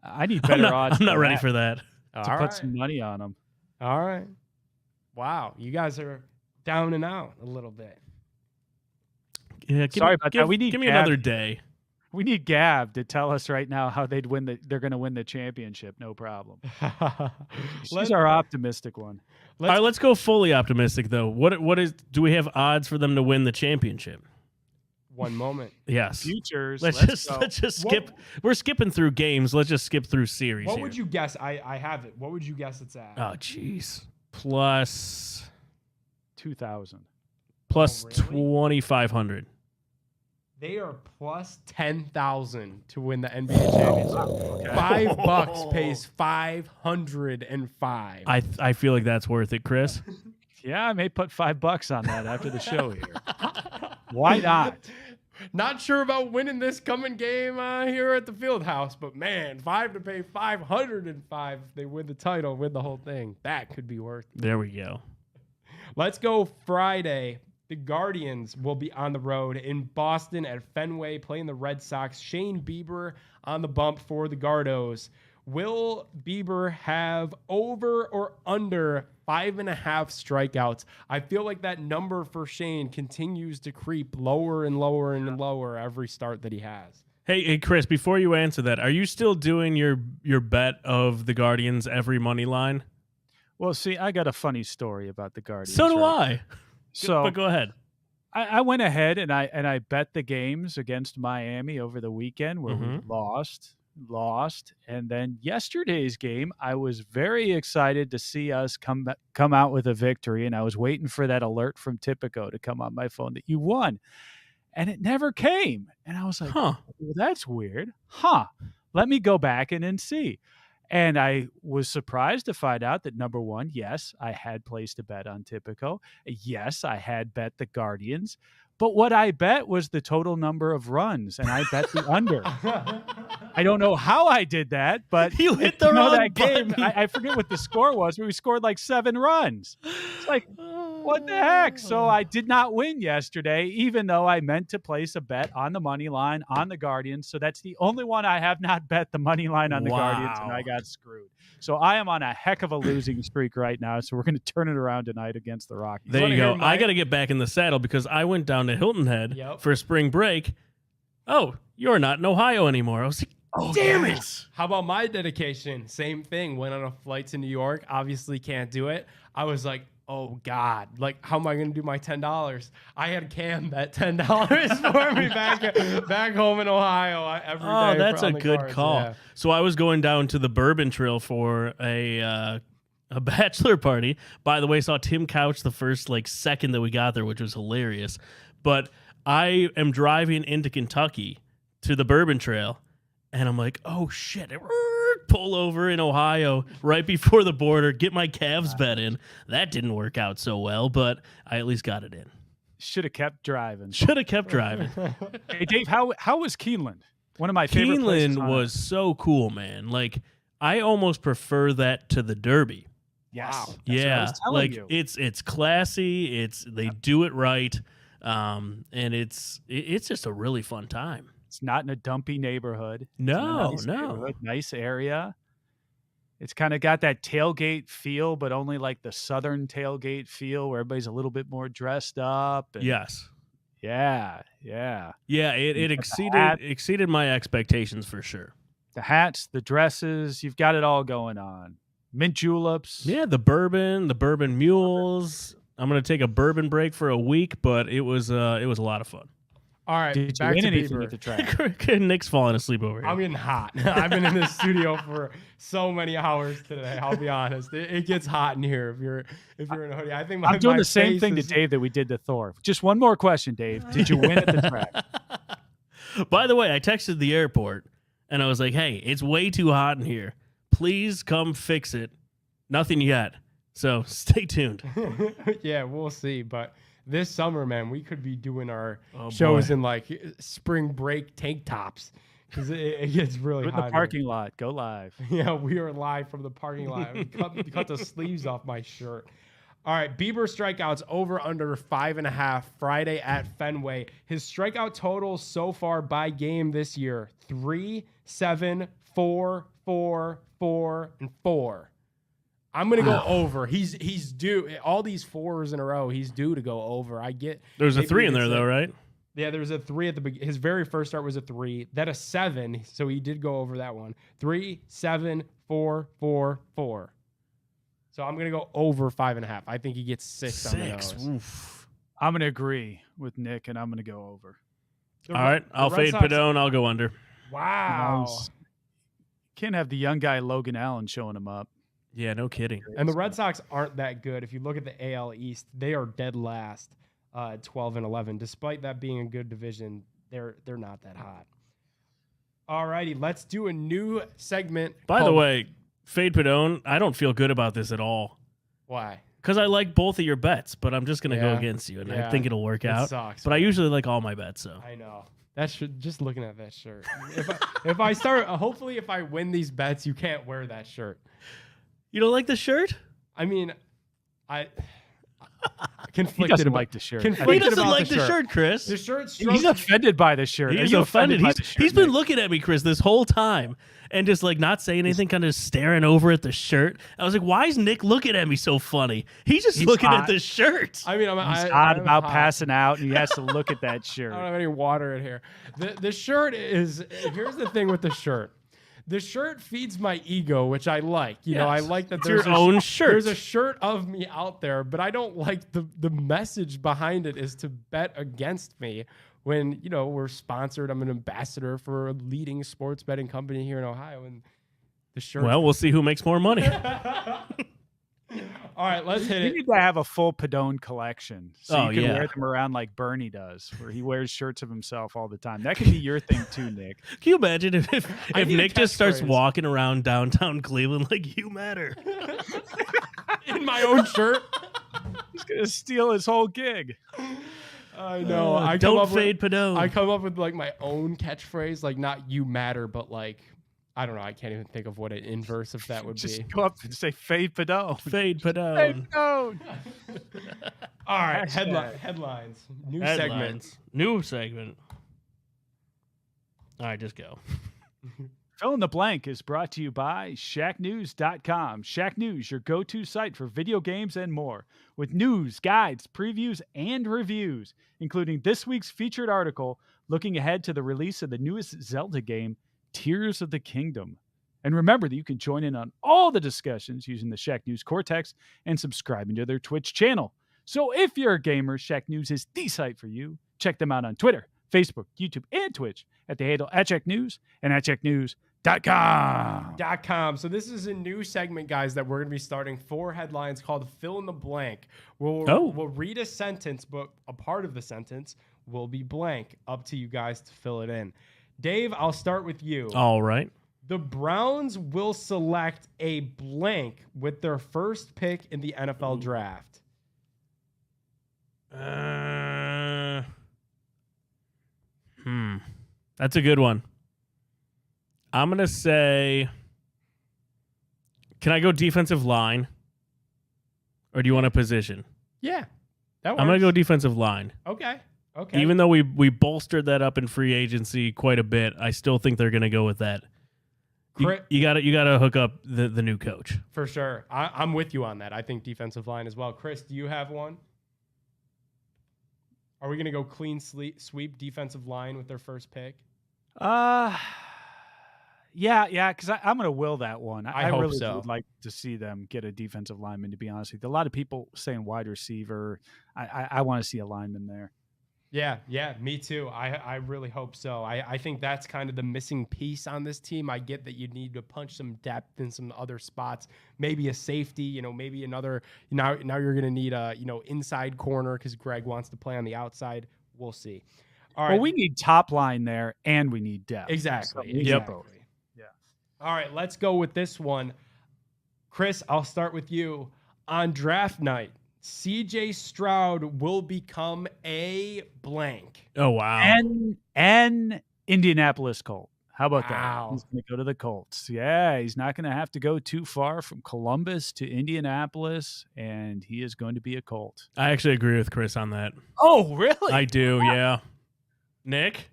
S1: I need better odds.
S7: I'm not
S1: than
S7: ready
S1: that
S7: for that.
S1: to put some money on them.
S2: All right. Wow, you guys are down and out a little bit.
S7: Yeah,
S1: Sorry about that. We need
S7: give me
S1: Gav.
S7: another day.
S1: We need Gav to tell us right now how they're going to win the championship. No problem. She's our optimistic one.
S7: All right, let's go fully optimistic though. What do we have odds for them to win the championship?
S2: One moment.
S7: Yes.
S1: Futures.
S7: Let's
S1: go.
S7: just skip. We're skipping through games. Let's just skip through series.
S2: What
S7: here.
S2: would you guess? I have it. What would you guess it's at?
S7: Oh, jeez. Plus
S1: 2,000.
S7: plus
S2: really?
S7: 2,500.
S2: They are plus 10,000 to win the NBA championship. $5 pays 505.
S7: I feel like that's worth it, Chris.
S1: Yeah, I may put $5 on that after the show here. Why not?
S2: Not sure about winning this coming game here at the field house, but man, 5 to pay 505 if they win the title, win the whole thing. That could be worth it.
S7: There we go.
S2: Let's go Friday. The Guardians will be on the road in Boston at Fenway playing the Red Sox. Shane Bieber on the bump for the Gardos. Will Bieber have over or under 5.5 strikeouts? I feel like that number for Shane continues to creep lower and lower and lower every start that he has.
S7: Hey, Chris, before you answer that, are you still doing your bet of the Guardians every money line?
S1: Well, see, I got a funny story about the Guardians.
S7: So do
S1: right?
S7: I.
S1: So
S7: But go ahead.
S1: I went ahead and I bet the games against Miami over the weekend where we lost. And then yesterday's game, I was very excited to see us come out with a victory. And I was waiting for that alert from Tipico to come on my phone that you won. And it never came. And I was like,
S7: Huh.
S1: well, that's weird. Huh. Let me go back and see. And I was surprised to find out that number one, yes, I had placed a bet on Tipico. Yes, I had bet the Guardians. But what I bet was the total number of runs, and I bet the under. I don't know how I did that, but
S7: You hit the wrong
S1: that game.
S7: button.
S1: I forget what the score was, but we scored like 7 runs. It's like, what the heck? So I did not win yesterday, even though I meant to place a bet on the money line on the Guardians. So that's the only one I have not bet the money line on the Guardians, and I got screwed. So I am on a heck of a losing streak right now. So we're going to turn it around tonight against the Rockies.
S7: There
S2: wanna
S7: you
S2: hear
S7: go.
S2: my-
S7: I got to get back in the saddle because I went down to Hilton Head
S2: Yep.
S7: for spring break. Oh, you're not in Ohio anymore. I was like, damn it.
S2: How about my dedication? Same thing. Went on a flight to New York. Obviously can't do it. I was like, oh God, like how am I going to do my $10? I had Cam bet $10 for me back home in Ohio every day.
S7: Oh, that's
S2: on
S7: a
S2: the
S7: good
S2: cards.
S7: call.
S2: Yeah.
S7: So I was going down to the Bourbon Trail for a bachelor party. By the way, saw Tim Couch the first second that we got there, which was hilarious. But I am driving into Kentucky to the Bourbon Trail, and I'm like, oh shit. Pull over in Ohio right before the border, get my Cavs bet in. That didn't work out so well, but I at least got it in.
S1: Should have kept driving.
S7: Should have kept driving.
S1: Hey, Dave, how was Keeneland? One of my favorite places
S7: Keeneland
S1: on
S7: was so cool, man. Like, I almost prefer that to the Derby.
S1: Yes.
S2: Wow.
S1: That's what I
S7: Yeah,
S1: was telling
S7: like
S1: you.
S7: it's classy. They do it right, and it's just a really fun time.
S1: It's not in a dumpy neighborhood. It's in a
S7: No,
S1: nice
S7: no.
S1: neighborhood, nice area. It's kind of got that tailgate feel, but only like the southern tailgate feel where everybody's a little bit more dressed up. And
S7: Yes.
S1: Yeah.
S7: Yeah,
S1: You
S7: it
S1: got the hat.
S7: exceeded my expectations for sure.
S1: The hats, the dresses, you've got it all going on. Mint juleps.
S7: Yeah, the bourbon mules. I'm gonna take a bourbon break for a week, but it was a lot of fun.
S2: All right,
S1: Did you
S2: back
S1: win
S2: to
S1: anything
S2: Bieber.
S1: at the track?
S7: Nick's falling asleep over here.
S2: I'm getting hot. I've been in this studio for so many hours today. I'll be honest. It gets hot in here if you're in a hoodie. I think
S1: I'm doing
S2: my
S1: the same
S2: face
S1: thing to
S2: is-
S1: Dave that we did to Thor. Just one more question, Dave. Did you win at the track?
S7: By the way, I texted the airport and I was like, "Hey, it's way too hot in here. Please come fix it." Nothing yet. So stay tuned.
S2: Yeah, we'll see. But this summer, man, we could be doing our
S7: Oh,
S2: shows
S7: boy.
S2: in like spring break tank tops because it gets really
S1: We're in
S2: hot.
S1: the
S2: here.
S1: parking lot. Go live.
S2: Yeah, we are live from the parking lot. Cut the sleeves off my shirt. All right, Bieber strikeouts over under 5.5 Friday at Fenway. His strikeout total so far by game this year: 3, 7, 4, 4, 4, and 4. I'm gonna go over. He's due. All these 4s in a row. He's due to go over. I get.
S7: There's a
S2: maybe
S7: 3 in there
S2: it's
S7: though, right?
S2: Yeah, there was a 3 at the beginning. His very first start was a 3, then a 7. So he did go over that one. 3, 7, 4, 4, 4. So I'm gonna go over 5.5. I think he gets 6 on the
S7: 6.
S2: nose.
S7: Oof.
S1: I'm going to agree with Nick, and I'm going to go over.
S2: The
S7: All
S2: Re-
S7: right,
S2: the
S7: I'll
S2: Red
S7: fade
S2: Sox-
S7: Padone. I'll go under.
S2: Wow.
S1: Can't have the young guy Logan Allen showing him up.
S7: Yeah, no kidding.
S2: And the Red Sox aren't that good. If you look at the AL East, they are dead last, 12 and 11. Despite that being a good division, they're not that hot. All righty, let's do a new segment.
S7: By the
S2: called-
S7: way, fade Padone. I don't feel good about this at all
S2: why?
S7: because I like both of your bets, but I'm just gonna go
S2: Yeah.
S7: against you, and I
S2: Yeah.
S7: think it'll work
S2: It
S7: out.
S2: sucks.
S7: But I usually like all my bets, so
S2: I know. That should just looking at that shirt. If I start, hopefully, if I win these bets, you can't wear that shirt.
S7: you don't like the shirt.
S2: I mean, I
S1: He
S2: conflicted
S1: doesn't
S2: about
S1: like the shirt.
S2: conflicted
S7: He doesn't
S2: about
S7: like the shirt, Chris.
S2: The shirt.
S1: He's
S2: strokes-
S1: offended by the shirt. Are
S7: He's
S1: you
S7: offended.
S1: by
S7: He's
S1: the shirt,
S7: he's been
S1: Nick?
S7: looking at me, Chris, this whole time, and just not saying anything, kind of staring over at the shirt. I was like, "Why is Nick looking at me so funny?" He's just
S1: He's
S7: looking
S1: hot.
S7: at the shirt.
S2: I mean,
S1: He's
S2: I'm
S1: odd about
S2: hot.
S1: passing out, and he has to look at that
S2: I don't
S1: shirt.
S2: have any water in here. The shirt is. Here's the thing with the shirt. The shirt feeds my ego, which I like. You know, I
S7: Yes.
S2: like that
S7: It's
S2: there's
S7: your
S2: a
S7: own shirt.
S2: There's a shirt of me out there, but I don't like the message behind it is to bet against me when, we're sponsored. I'm an ambassador for a leading sports betting company here in Ohio, and the shirt.
S7: Well, we'll see who makes more money.
S2: All All right, let's hit
S1: We
S2: it.
S1: need to have a full Padone collection, so
S7: Oh,
S1: you can
S7: yeah.
S1: wear them around like Bernie does, where he wears shirts of himself all the time. That could be your thing too, Nick.
S7: Can you imagine if
S2: I need a
S7: Nick just starts
S2: catchphrase.
S7: walking around downtown Cleveland like you matter?
S2: In my own shirt.
S1: He's gonna steal his whole gig.
S2: I know. I come
S7: Don't
S2: up
S7: fade
S2: with,
S7: Padone.
S2: I come up with like my own catchphrase, like not "you matter," but like I don't know. I can't even think of what an inverse of that would
S1: Just
S2: be.
S1: go up and say "Fade Padone."
S7: Fade
S1: Fade
S7: Padone.
S1: Padone.
S2: All right,
S1: Hashtag.
S2: headlines, new
S7: Headlines.
S2: segments.
S7: New segment. All right, just go.
S1: Fill in the Blank is brought to you by ShackNews.com. Shack News, your go-to site for video games and more, with news, guides, previews, and reviews, including this week's featured article looking ahead to the release of the newest Zelda game, Tears of the Kingdom. And remember that you can join in on all the discussions using the Shack News Cortex and subscribing to their Twitch channel. So if you're a gamer, Shack News is the site for you. Check them out on Twitter, Facebook, YouTube, and Twitch at the handle @CheckNews and @CheckNews.com.
S2: So this is a new segment, guys, that we're going to be starting 4 headlines called Fill in the Blank. We'll read a sentence, but a part of the sentence will be blank. Up to you guys to fill it in. Dave, I'll start with you.
S7: All right.
S2: The Browns will select a blank with their first pick in the NFL draft.
S7: That's a good one. I'm going to say, can I go defensive line? Or do you want a position?
S2: Yeah, that works.
S7: I'm going to go defensive line.
S2: Okay. Okay.
S7: Even though we bolstered that up in free agency quite a bit, I still think they're going to go with that. You got to hook up the new coach.
S2: For sure. I'm with you on that. I think defensive line as well. Chris, do you have one? Are we going to go clean sweep defensive line with their first pick?
S1: Yeah, because I'm going to will that one.
S2: I hope
S1: really
S2: so.
S1: would like to see them get a defensive lineman, to be honest with you. A lot of people saying wide receiver. I want to see a lineman there.
S2: Yeah, me too. I really hope so. I think that's kind of the missing piece on this team. I get that you need to punch some depth in some other spots, maybe a safety, maybe another. Now you're going to need a inside corner because Greg wants to play on the outside. We'll see. All right.
S1: Well, we need top line there, and we need depth.
S2: Exactly.
S1: So we need
S2: Exactly.
S1: both. Yeah.
S2: All right, let's go with this one. Chris, I'll start with you. On draft night, CJ Stroud will become a blank.
S7: Oh, wow.
S1: And Indianapolis Colt. How about
S2: Wow.
S1: that? He's going to go to the Colts. Yeah, he's not going to have to go too far from Columbus to Indianapolis, and he is going to be a Colt.
S7: I actually agree with Chris on that.
S1: Oh, really?
S7: I do, yeah. Nick?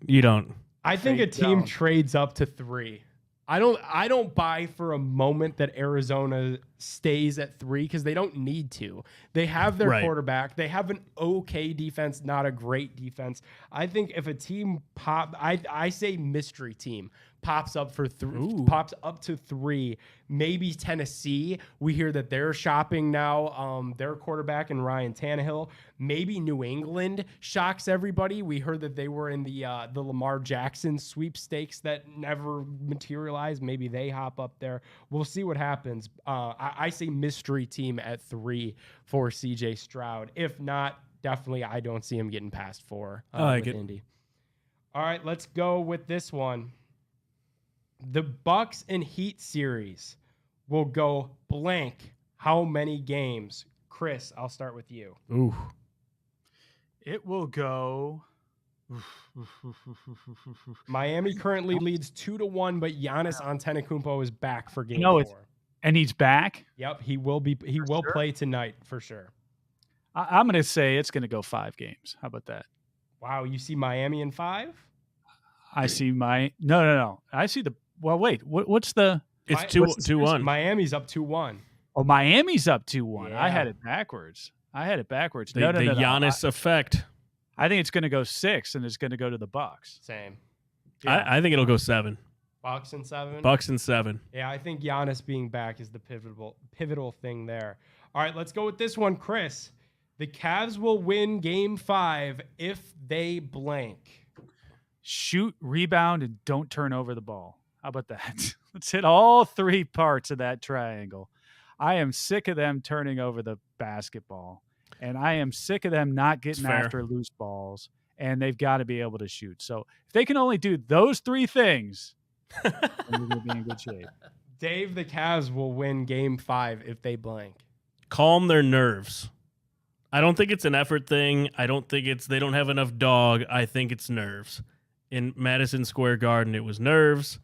S7: You don't.
S2: I think a team trades up to 3. I don't buy for a moment that Arizona stays at 3 because they don't need to. They have their quarterback. They have an okay defense, not a great defense. I think if a team I say mystery team pops up for pops up to 3, maybe Tennessee. We hear that they're shopping now. Their quarterback and Ryan Tannehill. Maybe New England shocks everybody. We heard that they were in the Lamar Jackson sweepstakes that never materialized. Maybe they hop up there. We'll see what happens. I say mystery team at 3 for CJ Stroud. If not, definitely I don't see him getting past 4 with Indy. All right, let's go with this one. The Bucks and Heat series will go blank. How many games? Chris, I'll start with you.
S7: Ooh.
S1: It will go.
S2: Miami currently leads 2-1, but Giannis Antetokounmpo is back for game 4.
S1: And he's back?
S2: Yep, he will play tonight for sure.
S1: I'm going to say it's going to go 5 games. How about that?
S2: Wow, you see Miami in 5?
S1: I see no. I see the. Well, wait. What's the?
S7: It's 2-1.
S2: Miami's up 2-1.
S1: Oh, Miami's up 2-1.
S2: Yeah.
S1: I had it backwards.
S7: The
S1: No.
S7: Giannis effect.
S1: I think it's going to go 6, and it's going to go to the Bucks.
S2: Same.
S7: I think it'll go 7.
S2: Bucks and 7.
S7: Bucks and 7.
S2: Yeah, I think Giannis being back is the pivotal thing there. All right, let's go with this one, Chris. The Cavs will win Game 5 if they blank.
S1: Shoot, rebound, and don't turn over the ball. How about that? Let's hit all 3 parts of that triangle. I am sick of them turning over the basketball, and I am sick of them not getting
S7: fair.
S1: after loose balls, and they've got to be able to shoot. So if they can only do those 3 things, then we're going to be in good shape.
S2: Dave, the Cavs will win game 5 if they blank.
S7: Calm their nerves. I don't think it's an effort thing. I don't think it's they don't have enough dog. I think it's nerves. In Madison Square Garden, it was nerves.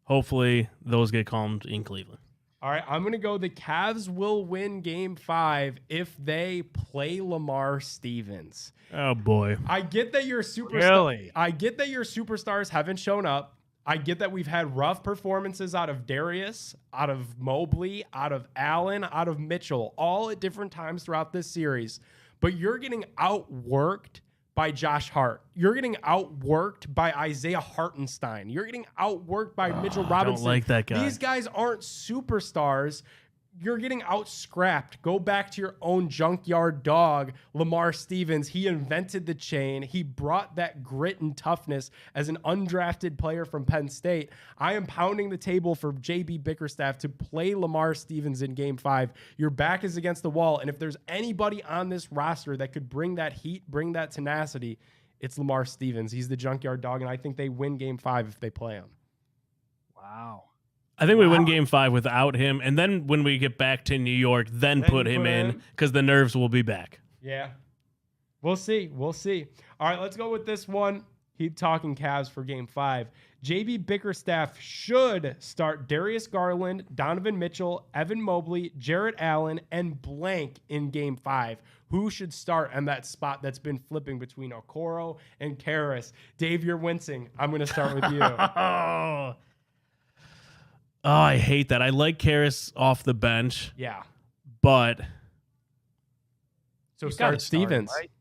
S7: Hopefully, those get calmed in Cleveland.
S2: All right, I'm going to go the Cavs will win game 5 if they play Lamar Stevens.
S7: Oh, boy.
S2: I get that your superstar.
S1: Really?
S2: I get that your superstars haven't shown up. I get that we've had rough performances out of Darius, out of Mobley, out of Allen, out of Mitchell, all at different times throughout this series. But you're getting outworked by Josh Hart. You're getting outworked by Isaiah Hartenstein. You're getting outworked by Mitchell Robinson.
S7: I don't like that guy.
S2: These guys aren't superstars. You're getting out-scrapped. Go back to your own junkyard dog, Lamar Stevens. He invented the chain. He brought that grit and toughness as an undrafted player from Penn State. I am pounding the table for JB Bickerstaff to play Lamar Stevens in game 5. Your back is against the wall, and if there's anybody on this roster that could bring that heat, bring that tenacity, it's Lamar Stevens. He's the junkyard dog, and I think they win game 5 if they play him.
S1: Wow.
S7: I think we win game 5 without him. And then when we get back to New York, then put him in because the nerves will be back.
S2: Yeah. We'll see. We'll see. All right, let's go with this one. Keep talking Cavs for game 5. JB Bickerstaff should start Darius Garland, Donovan Mitchell, Evan Mobley, Jarrett Allen, and blank in game 5. Who should start on that spot that's been flipping between Okoro and Karras? Dave, you're wincing. I'm going to start with you.
S7: Oh, I hate that. I like Karras off the bench,
S2: Yeah.
S7: but
S2: So
S1: You
S2: start
S1: gotta start him,
S2: Stevens.
S1: right?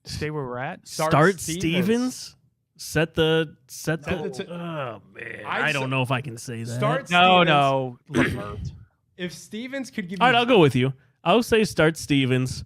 S1: Stay where we're at.
S7: start Stevens. Set the.
S2: t-
S7: Oh man,
S2: I'd
S7: I don't
S2: s-
S7: know if I can say that.
S2: Start
S1: No,
S2: Stevens.
S1: no. Levert.
S2: If Stevens could give
S7: All
S2: you
S7: right, I'll go with you. I'll say start Stevens,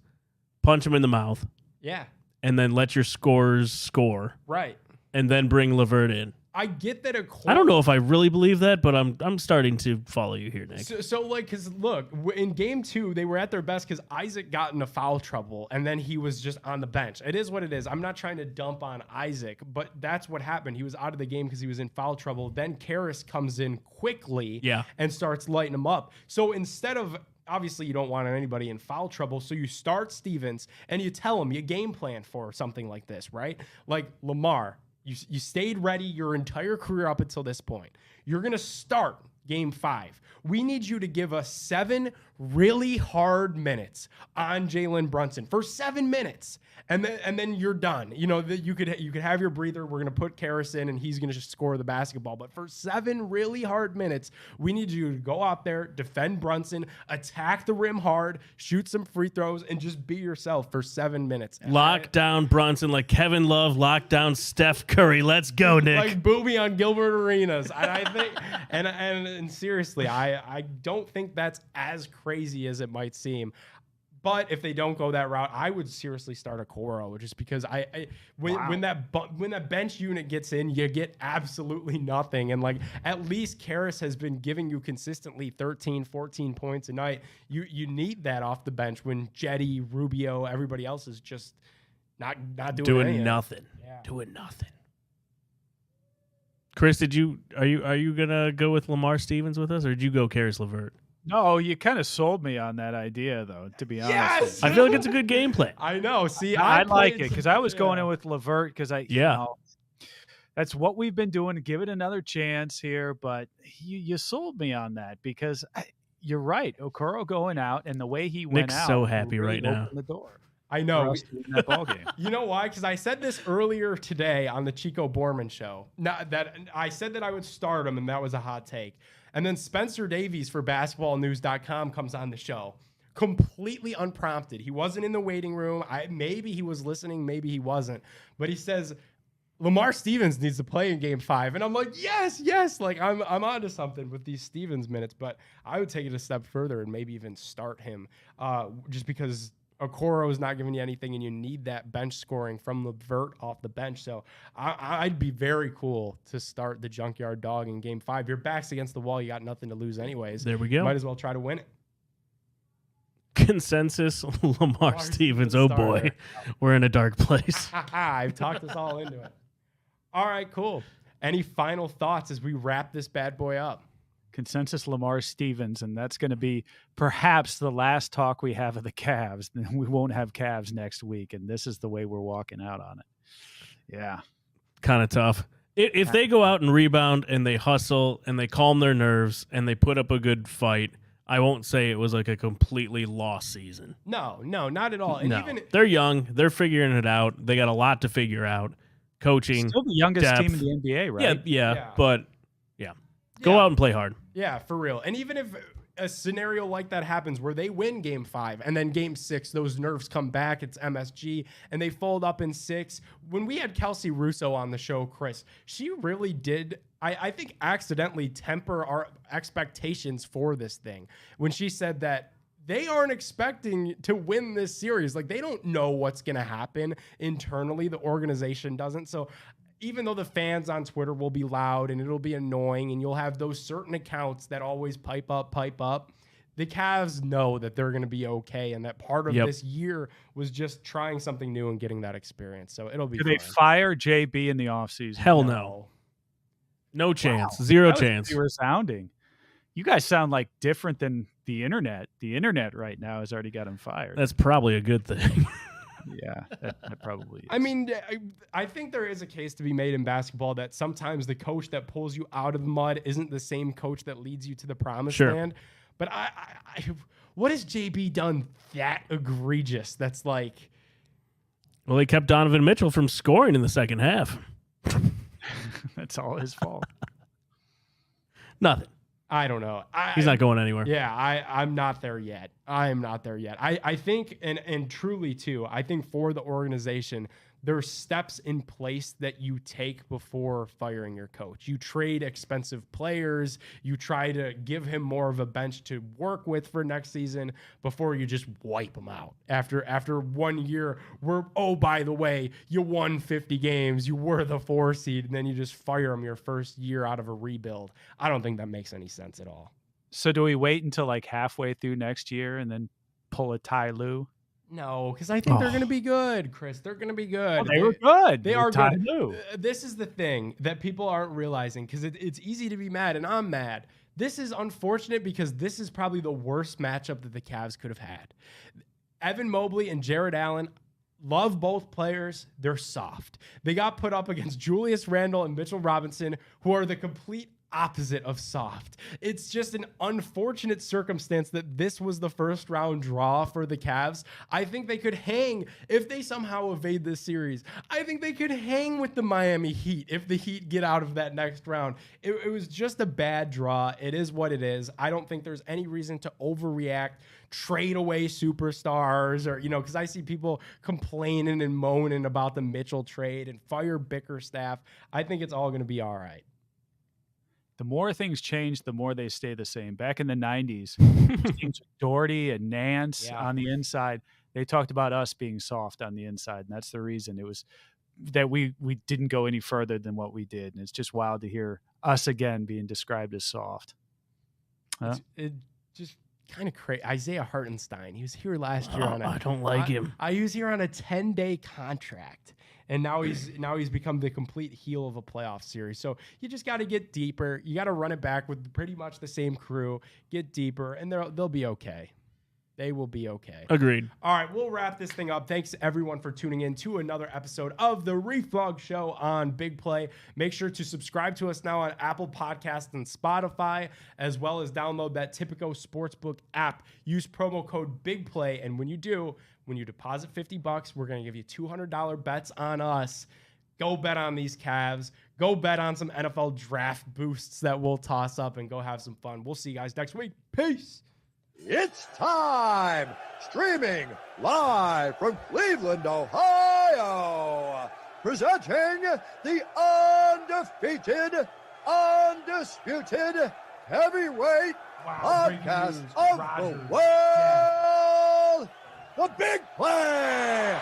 S7: punch him in the mouth,
S2: Yeah.
S7: and then let your scorers score,
S2: Right.
S7: and then bring Levert in.
S2: I get that Okoro.
S7: I don't know if I really believe that, but I'm starting to follow you here, Nick.
S2: So like, because look, in game 2, they were at their best because Isaac got into foul trouble and then he was just on the bench. It is what it is. I'm not trying to dump on Isaac, but that's what happened. He was out of the game because he was in foul trouble. Then Karras comes in quickly and starts lighting him up. So instead of, obviously you don't want anybody in foul trouble, so you start Stevens and you tell him you game plan for something like this, right? Like Lamar, you stayed ready your entire career up until this point. You're going to start game 5. We need you to give us 7 really hard minutes on Jalen Brunson for 7 minutes. And then you're done. You know, that you could have your breather. We're going to put Karras in and he's going to just score the basketball. But for 7 really hard minutes, we need you to go out there, defend Brunson, attack the rim hard, shoot some free throws, and just be yourself for 7 minutes.
S7: Lock down Brunson like Kevin Love locked down Steph Curry. Let's go, Nick.
S2: Like Booby on Gilbert Arenas. And I think, and seriously, I don't think that's as crazy as it might seem. But if they don't go that route, I would seriously start Okoro just because when that bench unit gets in, you get absolutely nothing. And like at least Karras has been giving you consistently 13, 14 points a night. You need that off the bench when Jetty, Rubio, everybody else is just not doing anything.
S7: nothing.
S2: Yeah.
S7: Doing nothing. Chris, are you gonna go with Lamar Stevens with us, or did you go Karras LeVert?
S1: No, you kind of sold me on that idea, though, to be honest.
S2: Yes!
S7: I feel like it's a good game plan.
S2: I know. See,
S1: I like
S2: played-
S1: it because I was going
S2: yeah.
S1: in with Levert because
S7: Yeah.
S1: that's what we've been doing. Give it another chance here, but you sold me on that because you're right. Okoro going out and the way he went
S7: Nick's
S1: out,
S7: so happy
S1: really
S7: right now.
S1: opened the door
S2: I
S1: for
S2: know.
S1: us to win that ball game.
S2: You know why? Because I said this earlier today on the Chico Borman show. Not that I said that I would start him, and that was a hot take. And then Spencer Davies for basketballnews.com comes on the show. Completely unprompted. He wasn't in the waiting room. Maybe he was listening, maybe he wasn't. But he says, Lamar Stevens needs to play in game 5. And I'm like, yes. Like I'm onto something with these Stevens minutes. But I would take it a step further and maybe even start him just because Okoro is not giving you anything, and you need that bench scoring from Levert off the bench. So I'd be very cool to start the junkyard dog in game 5. Your back's against the wall. You got nothing to lose anyways.
S7: There we go.
S2: Might as well try to win it.
S7: Consensus Lamar Stevens. Oh boy,
S2: starter.
S7: we're in a dark place.
S2: I've talked us all into it. All right, cool. Any final thoughts as we wrap this bad boy up?
S1: Consensus Lamar Stevens, and that's going to be perhaps the last talk we have of the Cavs. We won't have Cavs next week, and this is the way we're walking out on it. Yeah.
S7: Kind of tough. If they go out and rebound and they hustle and they calm their nerves and they put up a good fight, I won't say it was like a completely lost season.
S2: No, not at all. And
S7: No,
S2: even
S7: they're young. They're figuring it out. They got a lot to figure out. Coaching.
S1: Still the youngest
S7: depth.
S1: team in the NBA, right?
S7: Yeah. But go out and play hard.
S2: Yeah, for real. And even if a scenario like that happens where they win game 5 and then game 6, those nerves come back, it's MSG, and they fold up in 6. When we had Kelsey Russo on the show, Chris, she really did, I think, accidentally temper our expectations for this thing when she said that they aren't expecting to win this series. Like, they don't know what's going to happen internally. The organization doesn't. So even though the fans on Twitter will be loud and it'll be annoying and you'll have those certain accounts that always pipe up, the Cavs know that they're going to be okay, and that part of this year was just trying something new and getting that experience. So it'll be
S1: Do
S2: fun.
S1: they fire JB in the offseason?
S7: Hell no. No chance. Zero chance.
S1: Resounding. You guys sound like different than the internet. The internet right now has already got him fired.
S7: That's probably a good thing.
S1: Yeah, that probably is.
S2: I mean, I think there is a case to be made in basketball that sometimes the coach that pulls you out of the mud isn't the same coach that leads you to the promised land. But I what has JB done that egregious? That's like,
S7: well, they kept Donovan Mitchell from scoring in the second half.
S1: That's all his fault.
S7: Nothing.
S2: I don't know.
S7: He's not going anywhere.
S2: Yeah, I'm not there yet. I am not there yet. I think, and truly too, I think for the organization, there are steps in place that you take before firing your coach. You trade expensive players. You try to give him more of a bench to work with for next season before you just wipe him out. After 1 year, by the way, you won 50 games. You were the 4 seed, and then you just fire him your first year out of a rebuild. I don't think that makes any sense at all.
S1: So do we wait until like halfway through next year and then pull a Ty Lue?
S2: No, because I think they're going to be good, Chris. They're going to be good.
S1: They were good.
S2: They are
S1: Ty
S2: good.
S1: Lue.
S2: This is the thing that people aren't realizing, because it's easy to be mad, and I'm mad. This is unfortunate because this is probably the worst matchup that the Cavs could have had. Evan Mobley and Jared Allen, love both players. They're soft. They got put up against Julius Randle and Mitchell Robinson, who are the complete opposite of soft. It's just an unfortunate circumstance that this was the first round draw for the Cavs. I think they could hang if they somehow evade this series. I think they could hang with the Miami Heat if the Heat get out of that next round. It was just a bad draw. It is what it is. I don't think there's any reason to overreact, trade away superstars, or, because I see people complaining and moaning about the Mitchell trade and fire Bickerstaff. I think it's all going to be all right.
S1: The more things change, the more they stay the same. Back in the 90s, teams with Doherty and Nance on the inside, they talked about us being soft on the inside, and that's the reason. It was that we didn't go any further than what we did, and it's just wild to hear us again being described as soft.
S2: It just kind of crazy. Isaiah Hartenstein, he was here last year
S7: I don't like him.
S2: He was here on a 10-day contract. And now he's become the complete heel of a playoff series. So you just got to get deeper. You got to run it back with pretty much the same crew. Get deeper, and they'll be okay. They will be okay.
S7: Agreed.
S2: All right, we'll wrap this thing up. Thanks everyone for tuning in to another episode of the Reflog Show on Big Play. Make sure to subscribe to us now on Apple Podcasts and Spotify, as well as download that Tipico Sportsbook app. Use promo code BIGPLAY, and when you do, when you deposit $50, we're going to give you $200 bets on us. Go bet on these Cavs. Go bet on some NFL draft boosts that we'll toss up, and go have some fun. We'll see you guys next week. Peace.
S3: It's time! Streaming live from Cleveland, Ohio! Presenting the undefeated, undisputed heavyweight podcast of the world! The Big Play!